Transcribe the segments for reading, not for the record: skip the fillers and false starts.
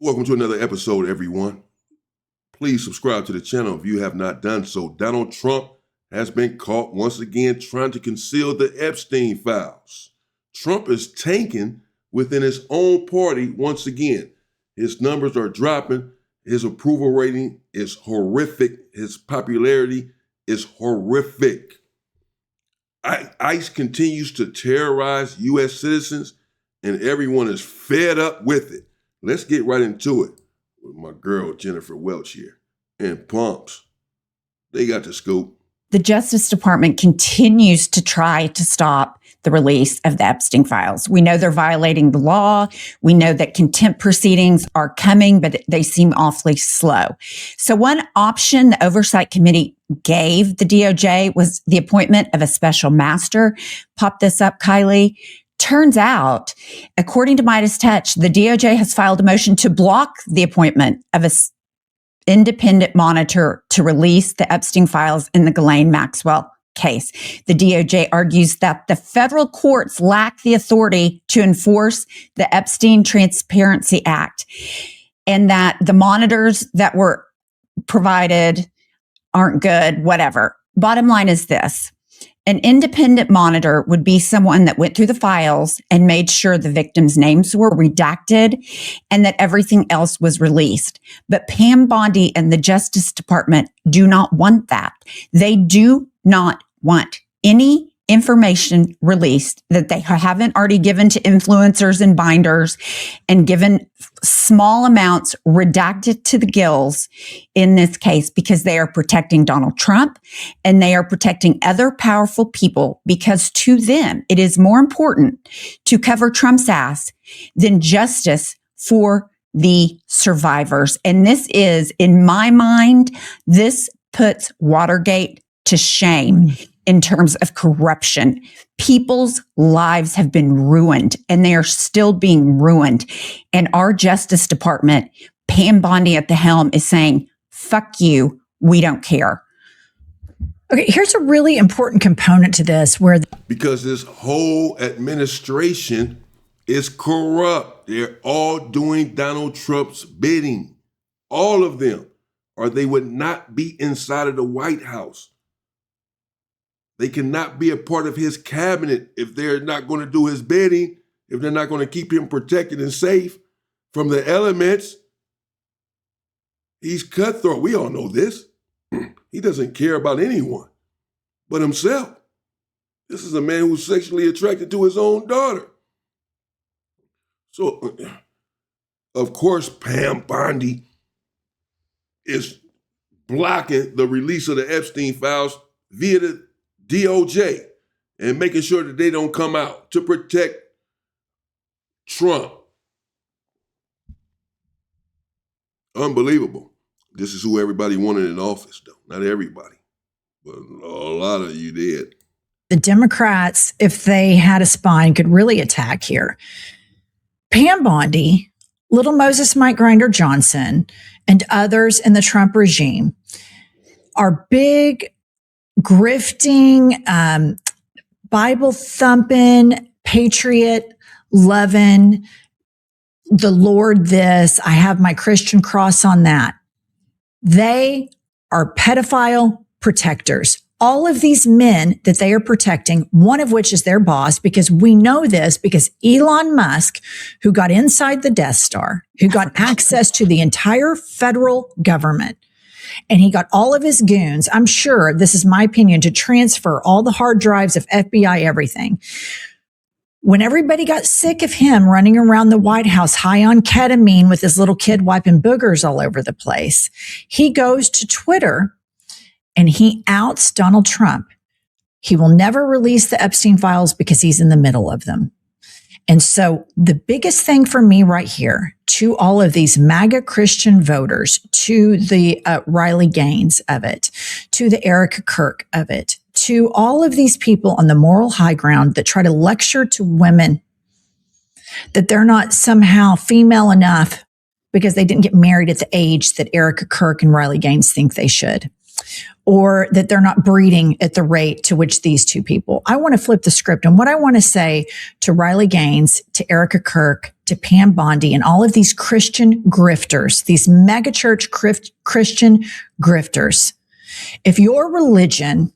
Welcome to another episode, everyone. Please subscribe to the channel if you have not done so. Donald Trump has been caught once again trying to conceal the Epstein files. Trump is tanking within his own party once again. His numbers are dropping. His approval rating is horrific. His popularity is horrific. ICE continues to terrorize U.S. citizens, and everyone is fed up with it. Let's get right into it with my girl, Jennifer Welch here. And Pumps, they got the scoop. The Justice Department continues to try to stop the release of the Epstein files. We know they're violating the law. We know that contempt proceedings are coming, but they seem awfully slow. So one option the Oversight Committee gave the DOJ was the appointment of a special master. Pop this up, Kylie. Turns out, according to Midas Touch, the DOJ has filed a motion to block the appointment of an independent monitor to release the Epstein files in the Ghislaine Maxwell case. The DOJ argues that the federal courts lack the authority to enforce the Epstein Transparency Act and that the monitors that were provided aren't good, whatever. Bottom line is this. An independent monitor would be someone that went through the files and made sure the victims' names were redacted and that everything else was released. But Pam Bondi and the Justice Department do not want that. They do not want any information released that they haven't already given to influencers and binders and given small amounts redacted to the gills in this case because they are protecting Donald Trump and they are protecting other powerful people because to them it is more important to cover Trump's ass than justice for the survivors. And this is, in my mind, this puts Watergate to shame. In terms of corruption, people's lives have been ruined and they are still being ruined. And our Justice Department, Pam Bondi at the helm, is saying, fuck you, we don't care. Okay, here's a really important component to this because this whole administration is corrupt. They're all doing Donald Trump's bidding. All of them, or they would not be inside of the White House. They cannot be a part of his cabinet if they're not going to do his bidding, if they're not going to keep him protected and safe from the elements. He's cutthroat. We all know this. He doesn't care about anyone but himself. This is a man who's sexually attracted to his own daughter. So, of course, Pam Bondi is blocking the release of the Epstein files via the DOJ and making sure that they don't come out to protect Trump. Unbelievable. This is who everybody wanted in office, though. Not everybody, but a lot of you did. The Democrats, if they had a spine, could really attack here. Pam Bondi, Little Moses Mike Grinder Johnson, and others in the Trump regime are big, grifting, Bible thumping, patriot loving, the Lord this, I have my Christian cross on that. They are pedophile protectors. All of these men that they are protecting, one of which is their boss, because we know this because Elon Musk, who got inside the Death Star, who got access to the entire federal government, and he got all of his goons, I'm sure, this is my opinion, to transfer all the hard drives of FBI, everything. When everybody got sick of him running around the White House high on ketamine with his little kid wiping boogers all over the place, he goes to Twitter and he outs Donald Trump. He will never release the Epstein files because he's in the middle of them. And so the biggest thing for me right here, to all of these MAGA Christian voters, to the Riley Gaines of it, to the Erica Kirk of it, to all of these people on the moral high ground that try to lecture to women that they're not somehow female enough because they didn't get married at the age that Erica Kirk and Riley Gaines think they should, or that they're not breeding at the rate to which these two people. I want to flip the script. And what I want to say to Riley Gaines, to Erica Kirk, to Pam Bondi and all of these Christian grifters, these megachurch Christian grifters. If your religion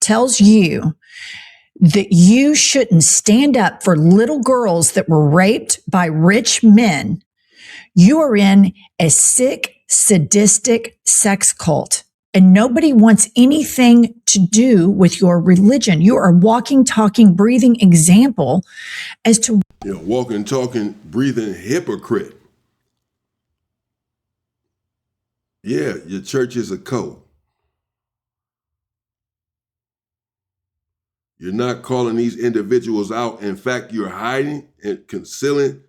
tells you that you shouldn't stand up for little girls that were raped by rich men, you are in a sick, sadistic sex cult. And nobody wants anything to do with your religion. You are a walking, talking, breathing example as to walking, talking, breathing hypocrite. Yeah, your church is a cult. You're not calling these individuals out. In fact, you're hiding and concealing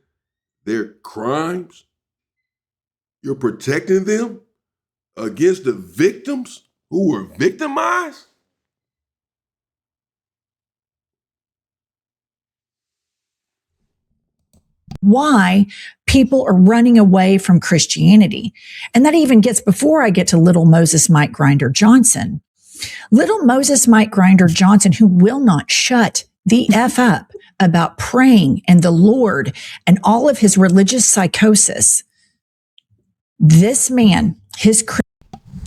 their crimes. You're protecting them against the victims who were victimized. why people are running away from Christianity. And that even gets before I get to little Moses Mike Grinder Johnson. Little Moses Mike Grinder Johnson, who will not shut the F up about praying and the Lord and all of his religious psychosis. This man, his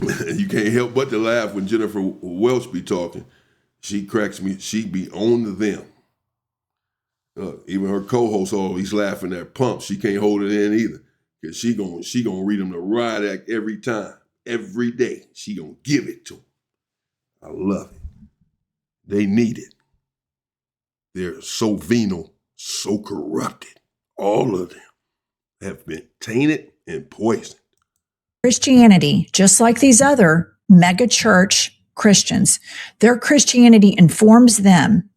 you can't help but to laugh when Jennifer Welch be talking. She cracks me. She be on to them. Even her co-host always laughing at Pump. She can't hold it in either, because she gonna read them the riot act every time, every day. She gonna give it to them. I love it. They need it. They're so venal, so corrupted. All of them have been tainted and poisoned. Christianity, just like these other mega church Christians, their Christianity informs them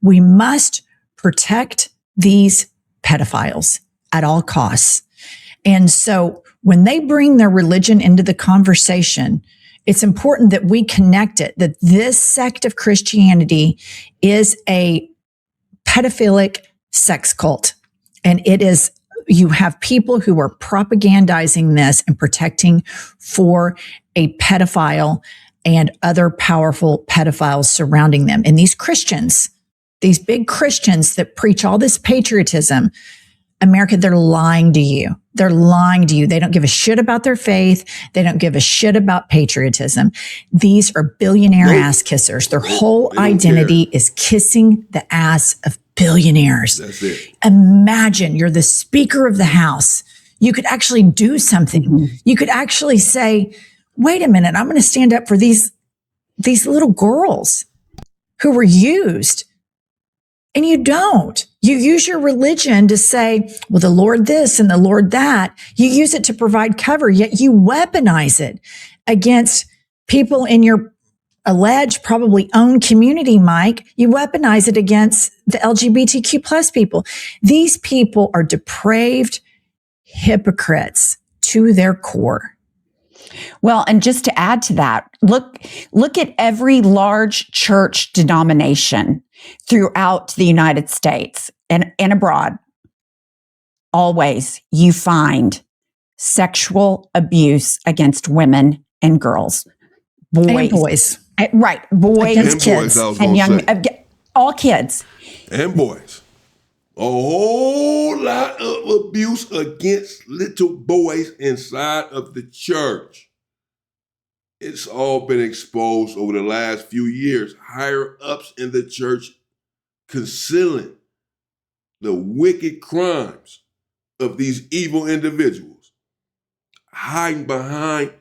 we must protect these pedophiles at all costs. And so when they bring their religion into the conversation, it's important that we connect it, that this sect of Christianity is a pedophilic sex cult. And it is, you have people who are propagandizing this and protecting for a pedophile and other powerful pedophiles surrounding them. And these Christians, these big Christians that preach all this patriotism, America, they're lying to you. They're lying to you. They don't give a shit about their faith. They don't give a shit about patriotism. These are billionaire ass kissers. Their whole identity is kissing the ass of billionaires. That's it. Imagine you're the Speaker of the House. You could actually do something. Mm-hmm. You could actually say, wait a minute, I'm going to stand up for these little girls who were used. And you don't. You use your religion to say, well, the Lord this and the Lord that. You use it to provide cover, yet you weaponize it against people in your alleged, probably own community, Mike. You weaponize it against the LGBTQ plus people. These people are depraved hypocrites to their core. Well, and just to add to that, look at every large church denomination throughout the United States and abroad. Always you find sexual abuse against women and girls, boys. Right. Boys, and kids, boys, and young, all kids. And boys. A whole lot of abuse against little boys inside of the church. It's all been exposed over the last few years. Higher ups in the church concealing the wicked crimes of these evil individuals, hiding behind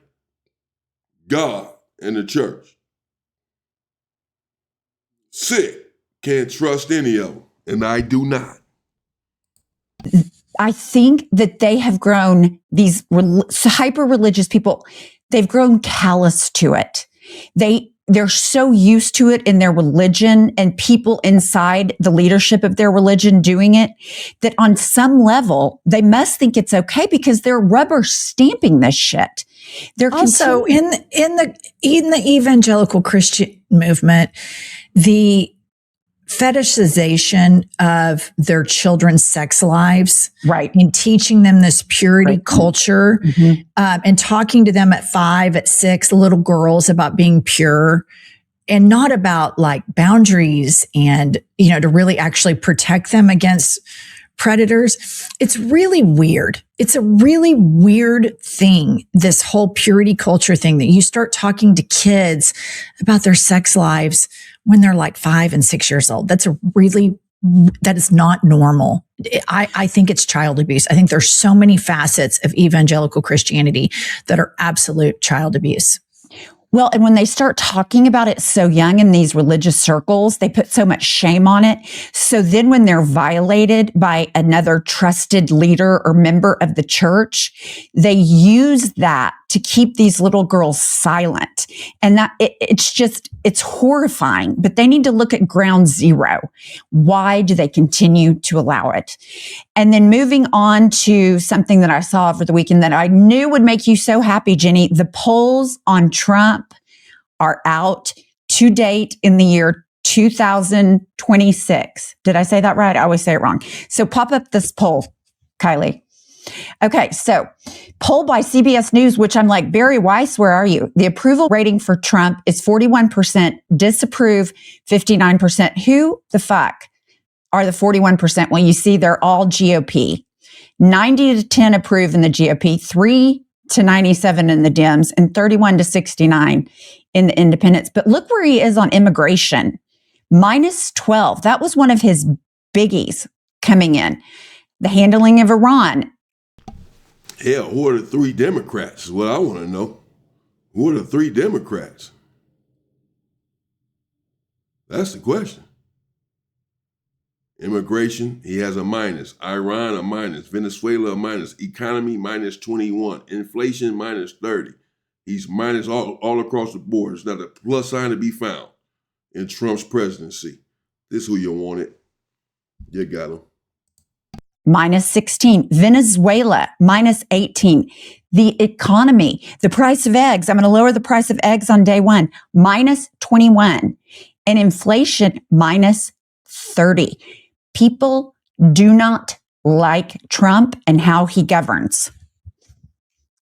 God and the church. Sick. Can't trust any of them, and I do not. I think that they have grown, these hyper-religious people, they've grown callous to it. They're so used to it in their religion and people inside the leadership of their religion doing it, that on some level, they must think it's okay because they're rubber stamping this shit. They're also in the evangelical Christian movement, the fetishization of their children's sex lives, right, and teaching them this purity culture, and talking to them at 5, at 6, little girls about being pure, and not about like boundaries and, to really actually protect them against predators. It's really weird. It's a really weird thing, this whole purity culture thing, that you start talking to kids about their sex lives when they're like 5 and 6 years old. That is not normal. I think it's child abuse. I think there's so many facets of evangelical Christianity that are absolute child abuse. Well, and when they start talking about it so young in these religious circles, they put so much shame on it. So then when they're violated by another trusted leader or member of the church, they use that to keep these little girls silent. And that it's horrifying, but they need to look at ground zero. Why do they continue to allow it? And then moving on to something that I saw over the weekend that I knew would make you so happy, Jenny, the polls on Trump are out to date in the year 2026. Did I say that right? I always say it wrong. So pop up this poll, Kylie. Okay, so poll by CBS News, which I'm like, Barry Weiss, where are you? The approval rating for Trump is 41%, disapprove 59%. Who the fuck are the 41%? Well, you see, they're all GOP. 90 to 10 approve in the GOP, 3 to 97 in the Dems, and 31 to 69 in the independents. But look where he is on immigration, minus 12. That was one of his biggies coming in. The handling of Iran. Hell, who are the 3 Democrats is what I want to know. Who are the 3 Democrats? That's the question. Immigration, he has a minus. Iran, a minus. Venezuela, a minus. Economy, minus 21. Inflation, minus 30. He's minus all across the board. There's not a plus sign to be found in Trump's presidency. This is who you wanted. You got him. Minus 16. Venezuela, minus 18. The economy, the price of eggs, I'm going to lower the price of eggs on day one, minus 21. And inflation, minus 30. People do not like Trump and how he governs.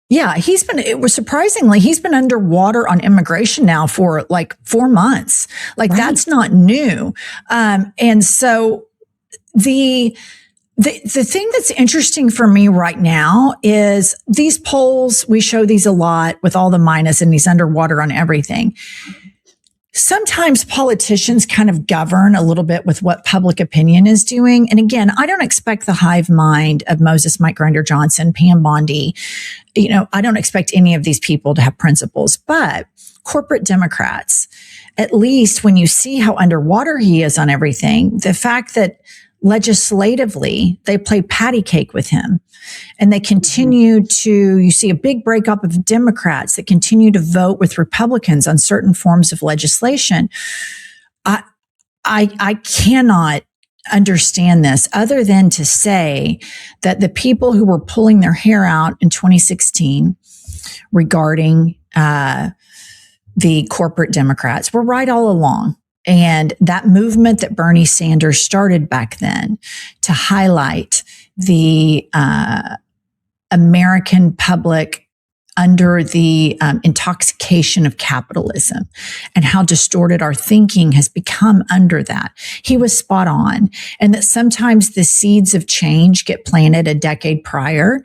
Yeah, he's been underwater on immigration now for like 4 months. Like, right. That's not new. And so the thing that's interesting for me right now is these polls, we show these a lot with all the minus and he's underwater on everything. Sometimes politicians kind of govern a little bit with what public opinion is doing. And again, I don't expect the hive mind of Moses Mike Grinder Johnson, Pam Bondi. I don't expect any of these people to have principles, but corporate Democrats, at least when you see how underwater he is on everything, the fact that legislatively, they play patty cake with him and they continue to, you see a big breakup of Democrats that continue to vote with Republicans on certain forms of legislation. I cannot understand this other than to say that the people who were pulling their hair out in 2016 regarding the corporate Democrats were right all along. And that movement that Bernie Sanders started back then to highlight the American public under the intoxication of capitalism and how distorted our thinking has become under that. He was spot on. And that sometimes the seeds of change get planted a decade prior.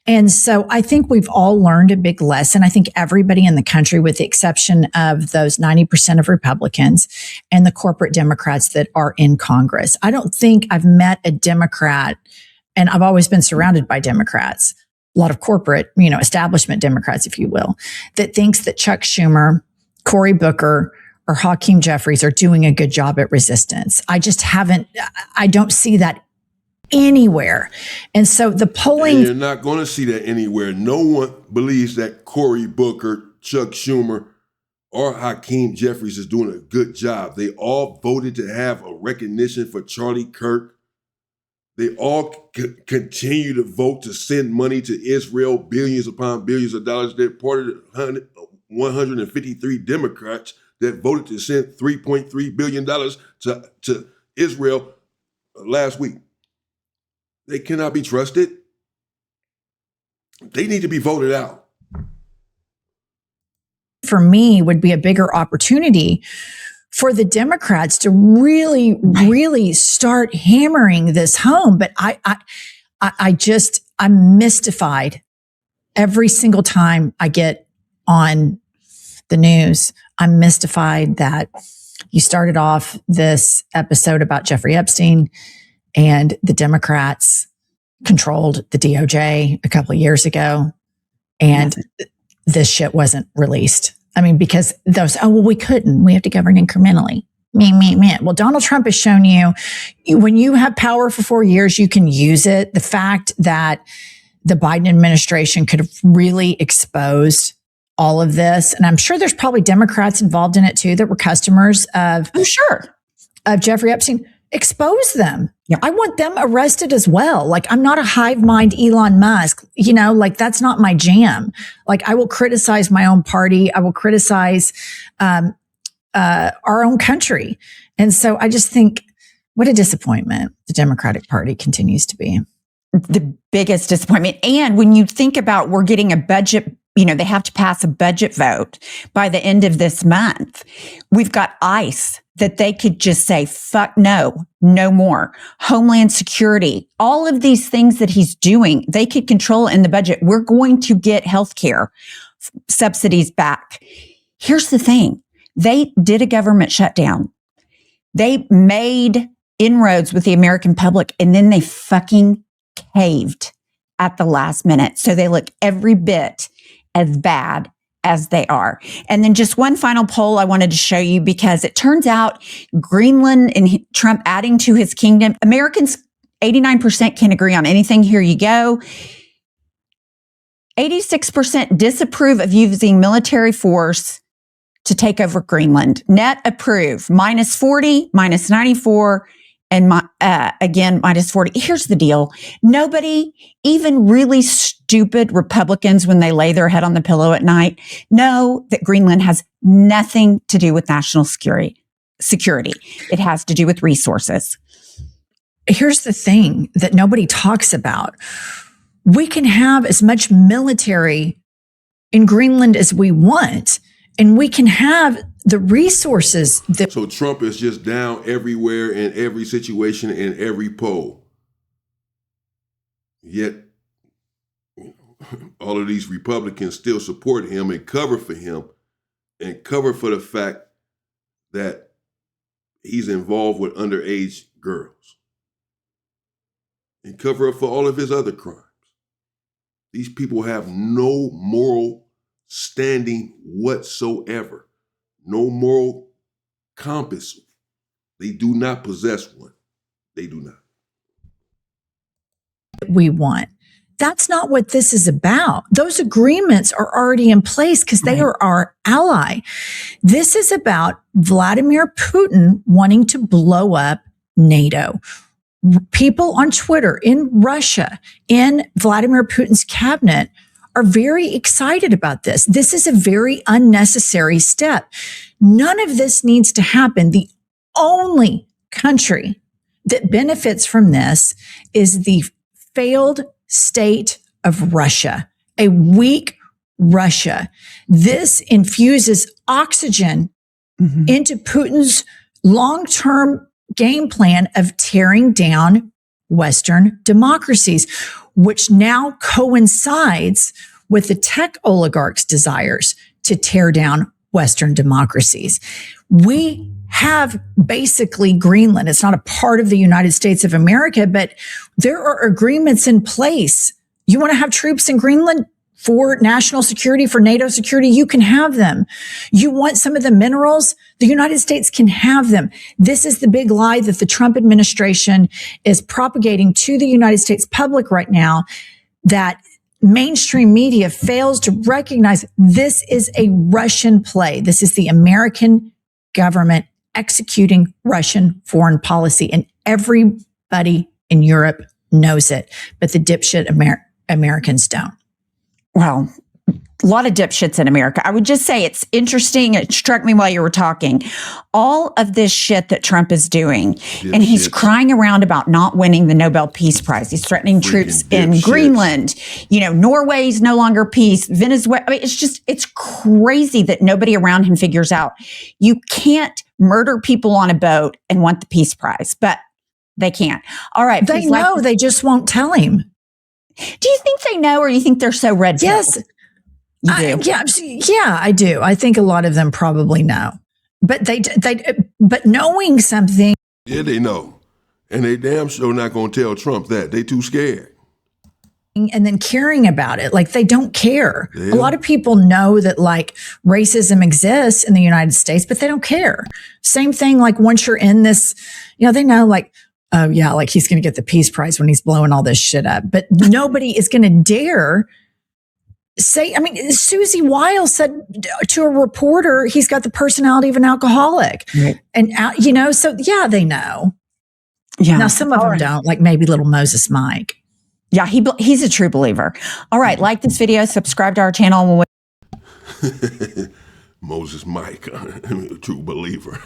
And so I think we've all learned a big lesson. I think everybody in the country, with the exception of those 90% of Republicans and the corporate Democrats that are in Congress. I don't think I've met a Democrat, and I've always been surrounded by Democrats, a lot of corporate, establishment Democrats, if you will, that thinks that Chuck Schumer, Cory Booker, or Hakeem Jeffries are doing a good job at resistance. I don't see that anywhere. And so the polling... And you're not going to see that anywhere. No one believes that Cory Booker, Chuck Schumer, or Hakeem Jeffries is doing a good job. They all voted to have a recognition for Charlie Kirk. They all continue to vote to send money to Israel, billions upon billions of dollars. They're part of the 153 Democrats that voted to send $3.3 billion to Israel last week. They cannot be trusted. They need to be voted out. For me, would be a bigger opportunity for the Democrats to really, really start hammering this home. But I'm mystified every single time I get on the news. I'm mystified that you started off this episode about Jeffrey Epstein and the Democrats controlled the DOJ a couple of years ago, and this shit wasn't released. I mean, because those, we couldn't. We have to govern incrementally. Well, Donald Trump has shown you when you have power for 4 years, you can use it. The fact that the Biden administration could have really exposed all of this, and I'm sure there's probably Democrats involved in it too that were customers of, I'm sure, of Jeffrey Epstein. Expose them. Yeah. I want them arrested as well. Like, I'm not a hive mind Elon Musk, like that's not my jam. Like, I will criticize my own party. I will criticize our own country. And so I just think what a disappointment the Democratic Party continues to be. The biggest disappointment. And when you think about, we're getting a budget, they have to pass a budget vote by the end of this month. We've got ICE that they could just say, fuck no more. Homeland Security, all of these things that he's doing, they could control in the budget. We're going to get healthcare subsidies back. Here's the thing. They did a government shutdown. They made inroads with the American public, and then they fucking caved at the last minute. So they look every bit as bad as they are. And then just one final poll I wanted to show you, because it turns out Greenland and Trump adding to his kingdom, Americans, 89% can agree on anything. Here you go. 86% disapprove of using military force to take over Greenland. Net approve, -40, -94, and again, -40. Here's the deal. Nobody, even really stupid Republicans, when they lay their head on the pillow at night, know that Greenland has nothing to do with national security. It has to do with resources. Here's the thing that nobody talks about. We can have as much military in Greenland as we want, and we can have the resources that. So Trump is just down everywhere in every situation, in every poll. Yet, all of these Republicans still support him and cover for him, and cover for the fact that he's involved with underage girls, and cover up for all of his other crimes. These people have no moral standing whatsoever. No moral compass. They do not possess one. They do not. We want. That's not what this is about. Those agreements are already in place because they are our ally. This is about Vladimir Putin wanting to blow up NATO. People on Twitter in Russia, in Vladimir Putin's cabinet, are very excited about this. This is a very unnecessary step. None of this needs to happen. The only country that benefits from this is the failed state of Russia, a weak Russia. This infuses oxygen into Putin's long-term game plan of tearing down Western democracies, which now coincides with the tech oligarchs' desires to tear down Western democracies. We have basically Greenland. It's not a part of the United States of America, but there are agreements in place. You want to have troops in Greenland for national security, for NATO security, you can have them. You want some of the minerals, the United States can have them. This is the big lie that the Trump administration is propagating to the United States public right now, that mainstream media fails to recognize this is a Russian play. This is the American government executing Russian foreign policy, and everybody in Europe knows it, but the dipshit Americans don't. Well, a lot of dipshits in America. I would just say it's interesting. It struck me while you were talking. All of this shit that Trump is doing, and he's crying around about not winning the Nobel Peace Prize. He's threatening troops in Greenland. Norway's no longer peace. Venezuela. I mean, it's crazy that nobody around him figures out you can't murder people on a boat and want the peace prize, but they can't. All right. They know, they just won't tell him. Do you think they know, or you think they're so red pilled? Yes. You do? Yeah, I do. I think a lot of them probably know, but but knowing something. Yeah, they know. And they damn sure not going to tell Trump that. They too scared. And then caring about it, like they don't care. Yeah. A lot of people know that like racism exists in the United States, but they don't care. Same thing, like once you're in this, they know like, oh yeah, like he's going to get the peace prize when he's blowing all this shit up. But nobody is going to dare say, I mean, Susie Wiles said to a reporter, he's got the personality of an alcoholic. Right. And, so yeah, they know. Yeah. Now, some of them don't, like maybe little Moses Mike. Yeah, he's a true believer. All right, like this video, subscribe to our channel. Moses Mike, a true believer.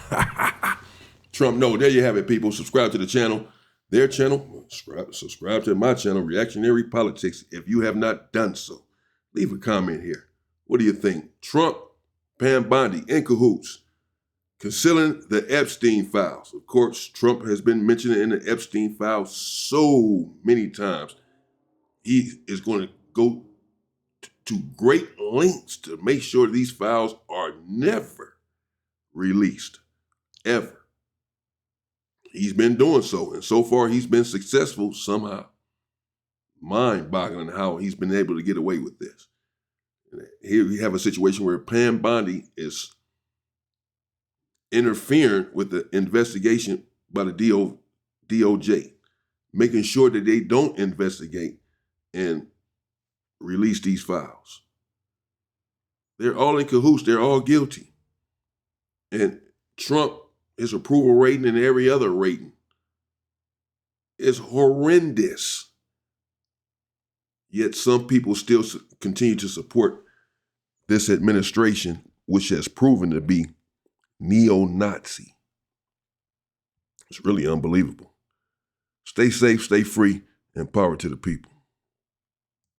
Trump, no, there you have it, people. Subscribe to the channel, their channel. Subscribe to my channel, Reactionary Politics, if you have not done so. Leave a comment here. What do you think? Trump, Pam Bondi, in cahoots, concealing the Epstein files. Of course, Trump has been mentioned in the Epstein files so many times. He is going to go to great lengths to make sure these files are never released, ever. He's been doing so, and so far he's been successful somehow. Mind-boggling how he's been able to get away with this. Here we have a situation where Pam Bondi is interfering with the investigation by the DOJ, making sure that they don't investigate and release these files. They're all in cahoots. They're all guilty. And Trump, his approval rating and every other rating is horrendous. Yet some people still continue to support this administration, which has proven to be neo-Nazi. It's really unbelievable. Stay safe, stay free, and power to the people.